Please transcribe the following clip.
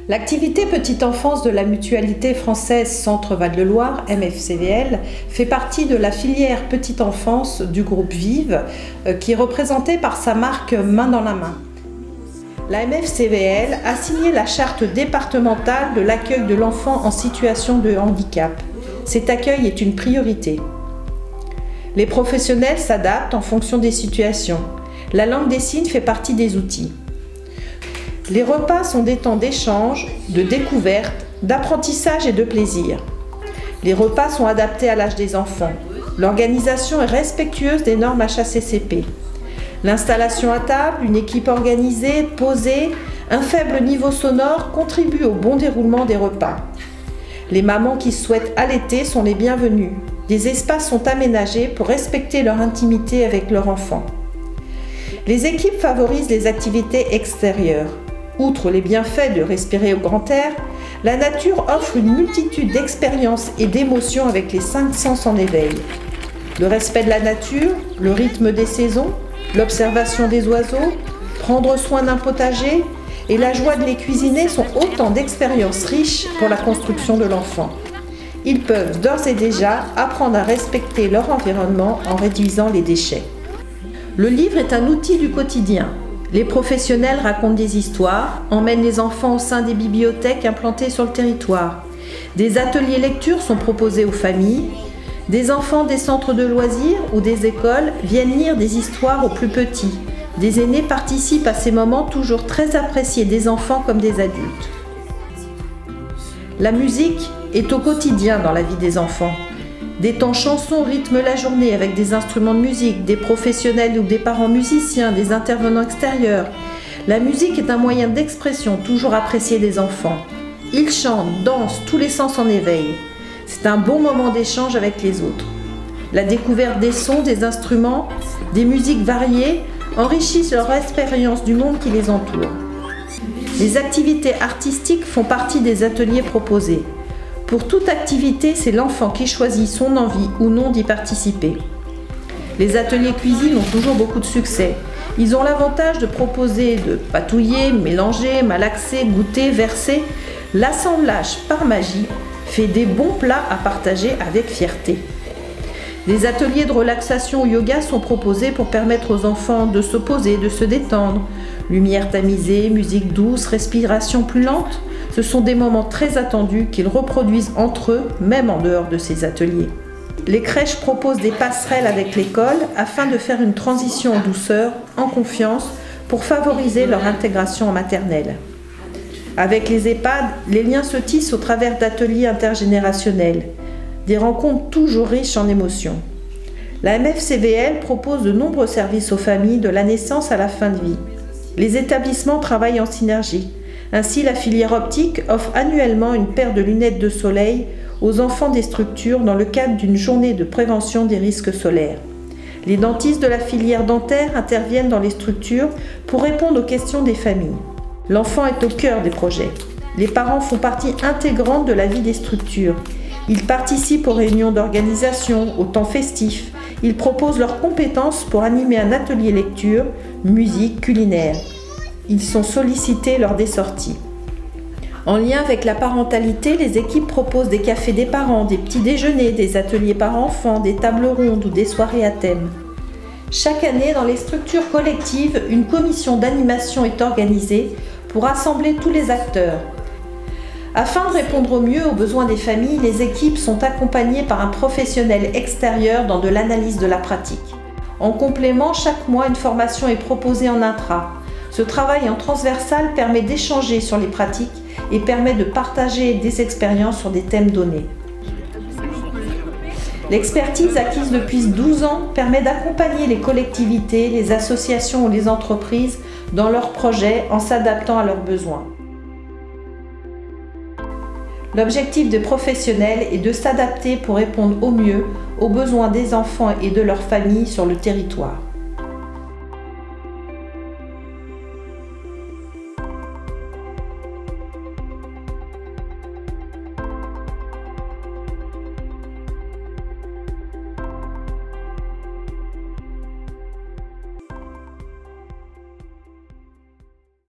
L'activité Petite Enfance de la Mutualité Française Centre Val-de-Loire, MFCVL, fait partie de la filière Petite Enfance du groupe Vive, qui est représentée par sa marque Main dans la main. La MFCVL a signé la charte départementale de l'accueil de l'enfant en situation de handicap. Cet accueil est une priorité. Les professionnels s'adaptent en fonction des situations. La langue des signes fait partie des outils. Les repas sont des temps d'échange, de découverte, d'apprentissage et de plaisir. Les repas sont adaptés à l'âge des enfants. L'organisation est respectueuse des normes HACCP. L'installation à table, une équipe organisée, posée, un faible niveau sonore contribuent au bon déroulement des repas. Les mamans qui souhaitent allaiter sont les bienvenues. Des espaces sont aménagés pour respecter leur intimité avec leur enfant. Les équipes favorisent les activités extérieures. Outre les bienfaits de respirer au grand air, la nature offre une multitude d'expériences et d'émotions avec les 5 sens en éveil. Le respect de la nature, le rythme des saisons, l'observation des oiseaux, prendre soin d'un potager et la joie de les cuisiner sont autant d'expériences riches pour la construction de l'enfant. Ils peuvent d'ores et déjà apprendre à respecter leur environnement en réduisant les déchets. Le livre est un outil du quotidien. Les professionnels racontent des histoires, emmènent les enfants au sein des bibliothèques implantées sur le territoire. Des ateliers lecture sont proposés aux familles. Des enfants des centres de loisirs ou des écoles viennent lire des histoires aux plus petits. Des aînés participent à ces moments toujours très appréciés des enfants comme des adultes. La musique est au quotidien dans la vie des enfants. Des temps chansons rythment la journée avec des instruments de musique, des professionnels ou des parents musiciens, des intervenants extérieurs. La musique est un moyen d'expression toujours apprécié des enfants. Ils chantent, dansent, tous les sens en éveil. C'est un bon moment d'échange avec les autres. La découverte des sons, des instruments, des musiques variées enrichissent leur expérience du monde qui les entoure. Les activités artistiques font partie des ateliers proposés. Pour toute activité, c'est l'enfant qui choisit son envie ou non d'y participer. Les ateliers cuisine ont toujours beaucoup de succès. Ils ont l'avantage de proposer de patouiller, mélanger, malaxer, goûter, verser. L'assemblage par magie fait des bons plats à partager avec fierté. Des ateliers de relaxation ou yoga sont proposés pour permettre aux enfants de se poser, de se détendre. Lumière tamisée, musique douce, respiration plus lente. Ce sont des moments très attendus qu'ils reproduisent entre eux, même en dehors de ces ateliers. Les crèches proposent des passerelles avec l'école afin de faire une transition en douceur, en confiance, pour favoriser leur intégration en maternelle. Avec les EHPAD, les liens se tissent au travers d'ateliers intergénérationnels, des rencontres toujours riches en émotions. La MFCVL propose de nombreux services aux familles de la naissance à la fin de vie. Les établissements travaillent en synergie. Ainsi, la filière optique offre annuellement une paire de lunettes de soleil aux enfants des structures dans le cadre d'une journée de prévention des risques solaires. Les dentistes de la filière dentaire interviennent dans les structures pour répondre aux questions des familles. L'enfant est au cœur des projets. Les parents font partie intégrante de la vie des structures. Ils participent aux réunions d'organisation, aux temps festifs. Ils proposent leurs compétences pour animer un atelier lecture, musique, culinaire. Ils sont sollicités lors des sorties. En lien avec la parentalité, les équipes proposent des cafés des parents, des petits déjeuners, des ateliers parents-enfants, des tables rondes ou des soirées à thème. Chaque année, dans les structures collectives, une commission d'animation est organisée pour rassembler tous les acteurs. Afin de répondre au mieux aux besoins des familles, les équipes sont accompagnées par un professionnel extérieur dans de l'analyse de la pratique. En complément, chaque mois, une formation est proposée en intra. Ce travail en transversal permet d'échanger sur les pratiques et permet de partager des expériences sur des thèmes donnés. L'expertise acquise depuis 12 ans permet d'accompagner les collectivités, les associations ou les entreprises dans leurs projets en s'adaptant à leurs besoins. L'objectif des professionnels est de s'adapter pour répondre au mieux aux besoins des enfants et de leurs familles sur le territoire.